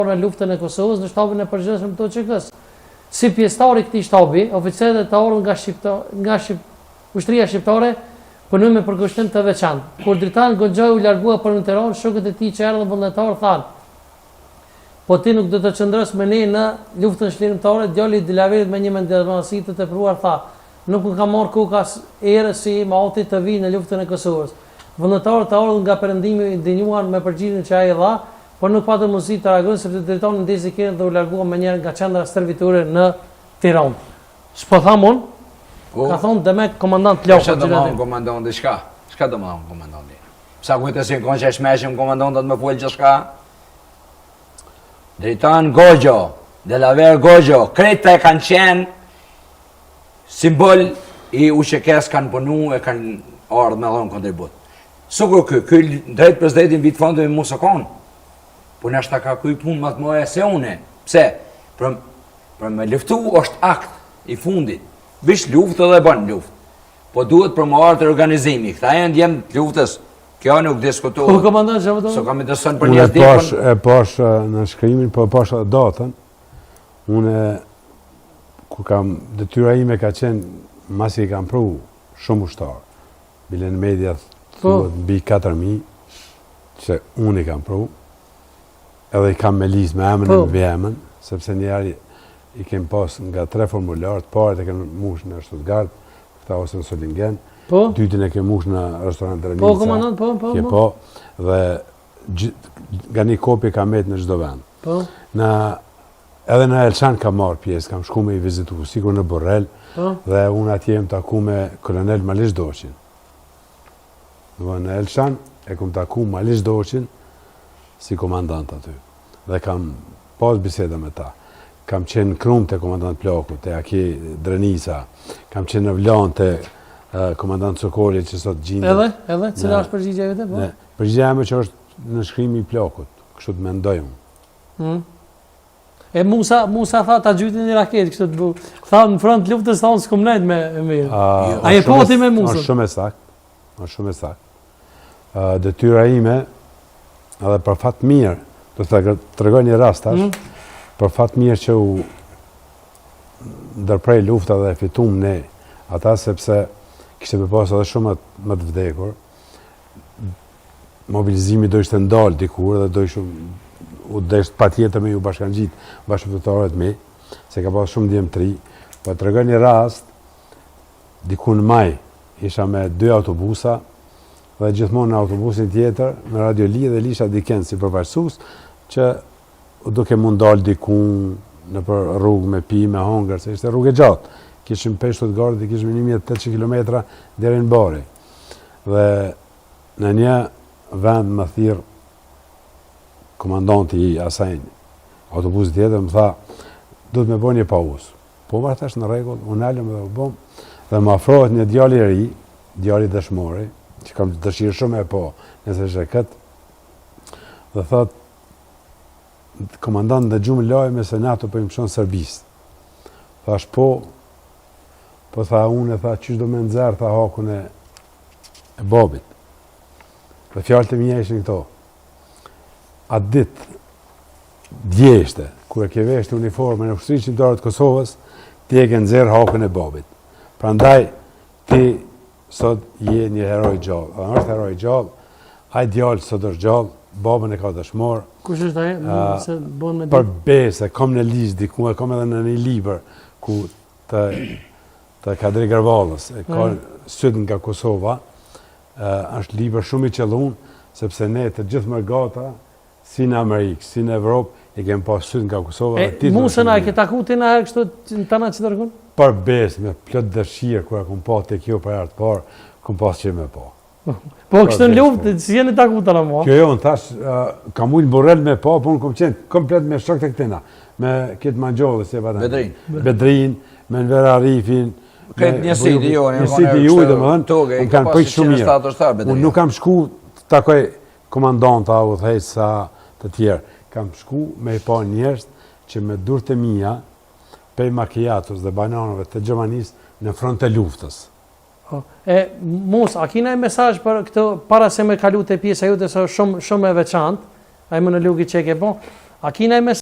në luftën e Kosovës në shtabin e përgjithshëm të OÇK-s. Si pjesëtar i këtij shtabi, oficerët e taorën nga ushtria shqiptare punojnë me përkushtim të veçantë. Kur Dritan Goxhaj u largua për në Tiranë, shokët e tij që erdhën vullnetar thanë: "Po ti nuk do të qëndrosh me ne në luftën shlirimtare?" Djali i Dilaverit me një mendjelmasi të tepruar tha: "Nuk më ka marrë koka erë si Mauti të vi në luftën e Kosovës." Vullnetarët të ardhur nga perëndimi ndinjuan me përgjigjen që ai dha, por nuk patën mundësi të reagojnë sepse Dritani ndezi kerën dhe u largua më njëherë nga qendra servitore në Tiranë. S'po tham unë? Ka thonë dhe me komandant Plako. Çfarë do të thonë komandanti çka? Çka do të thonë komandanti? Sa kujtë si konjë shmeshëm komandantat më fol gjithçka. Dritan Goxho, Delaver Goxho, kreta e kanë qenë simbol i UÇK-s, kanë punu e kanë ardhur me dhon kontribut. Sukur ky drejt presidentin vit fondi me Musakon. Po nashta ka kuj punë më të mëdha se une. Pse? Për me luftu është akt i fundit. Bish luftë dhe bën luftë. Po duhet për më artë organizimi. Këta e ndjem të luftës. Kjo nuk diskutohet. Po komandant çfarë thonë? So kam intereson për një ditë. E pash në shkrimin, po pash datën. Unë ku kam detyra ime ka qenë masi i kam pru shumë ushtarë. Bile në media thuhet mbi 4000 që unë i kam pru. Edhe i kam me lisë me emën e vjemën, sepse njerë i kem pas nga 3 formularët, parët e kem mush në Stuttgart, këta ose në Solingen, dytin e kem mush në restorant Drenica. Po, komandant, po. Dhe nga një kopje kam met në çdo vend. Edhe në Elçan kam marrë pjesë, kam shku me i vizitu, sikur në Borrell, dhe unë atje jem taku me kolonel Malish Doçin. Në Elçan e kum taku Malish Doçin si komandant aty. Dhe kam pas biseda me ta. Kam qenë krum të komandant Plaku, të Aki Drenica, kam qenë në Vlan të komandant Sokoli që sot gjindet. Edhe? Cila është përgjigja jote? Përgjigja ime që është në shkrimi i Plakut, kështu të mendoj unë. E Musa tha ta gjytin një raket, kështu të bu. Tha në front luftës tha unë s'kom nejt me mirë. A je poti me Musa? Është shumë e sakt. Detyra ime, edhe për fat mirë, do të tregoj një rast tash, për fat mirë që u ndërprej lufta dhe fitum ne ata, sepse kishte me pas edhe shumë më të vdekur. Mobilizimi do ishte ndalë dikur dhe do ishte patjetër me ju bashkangjit bashkëpunëtorët me, se ka pas shumë djemtri. Po tregoj një rast, diku në maj, isha me 2 autobusa, dhe gjithmonë në autobusin tjetër, me Radio Li dhe Lisha Diken si përfaqësues, që duke mund dalë diku në për rrugë me pi, me hongër, se ishte rrugë e gjatë. Kishim pe Stuttgart, kishim 1800 km deri në Bari. Dhe në një vend më thirr komandanti i asaj autobusit tjetër, më tha, duhet me bëj një pauzë. Po më thash në rregull, unë alëm dhe u bëm, dhe më afrohet një djalë i ri, djalë dëshmori, që kam dëshirë shumë e po, nëse është e këtë, dhe thot, komandant dhe gjumë lajme se NATO për imë shonë Serbisë. Thash po tha unë, tha qysh do me nëzërë, tha hakun e babit. Dhe fjallë të mija ishin këto. Atë ditë, djeshte, kur e ke veshte uniforme në ushtrisë shqiptare të Kosovës, ti e ke nëzërë hakun e babit. Prandaj, ti sot je një heroj gjallë. A është heroj gjallë, ai djallë sot është gjallë, babën e ka dëshmor. Kush është ai? Për besë, kom në ligjë diku, e kom edhe në një libër ku të Kadri Garvallës, e ka syt nga Kosova, është libër shumë i qellun, sepse ne të gjithë mërgata, si në Amerikë, si në Evropë, i kemë pas syt nga Kosova. Musën a ke taku ti në herë kështu në tana që dërgun? Për besë, me plot dëshirë, kur e kom pa të kjo për herë të parë, kom pas që me pa. Po kështë në luftë, si jeni taku të në mua? Kjo jo, në thash, kam ujnë Borrell me pa, po unë kom qenë komplet me shok të këtina, me këtë Mangjollë, si e patën. Bedrin, me Nvera Arifin, njësiti ju, dhe më dhënë, unë kanë pëjtë shumë mirë. Unë nuk kam shku të takoj komandanta, u thejsa të tjerë. Kam shku me i pa njerës që me dur të mija, pej makijatus dhe bananove të Gjermanis në front të luftës. Mos, a kina e mesazh për këtë, para se me kalu të pjesa jote, se shumë e veçantë, a i më në lugi që e ke po, Akina e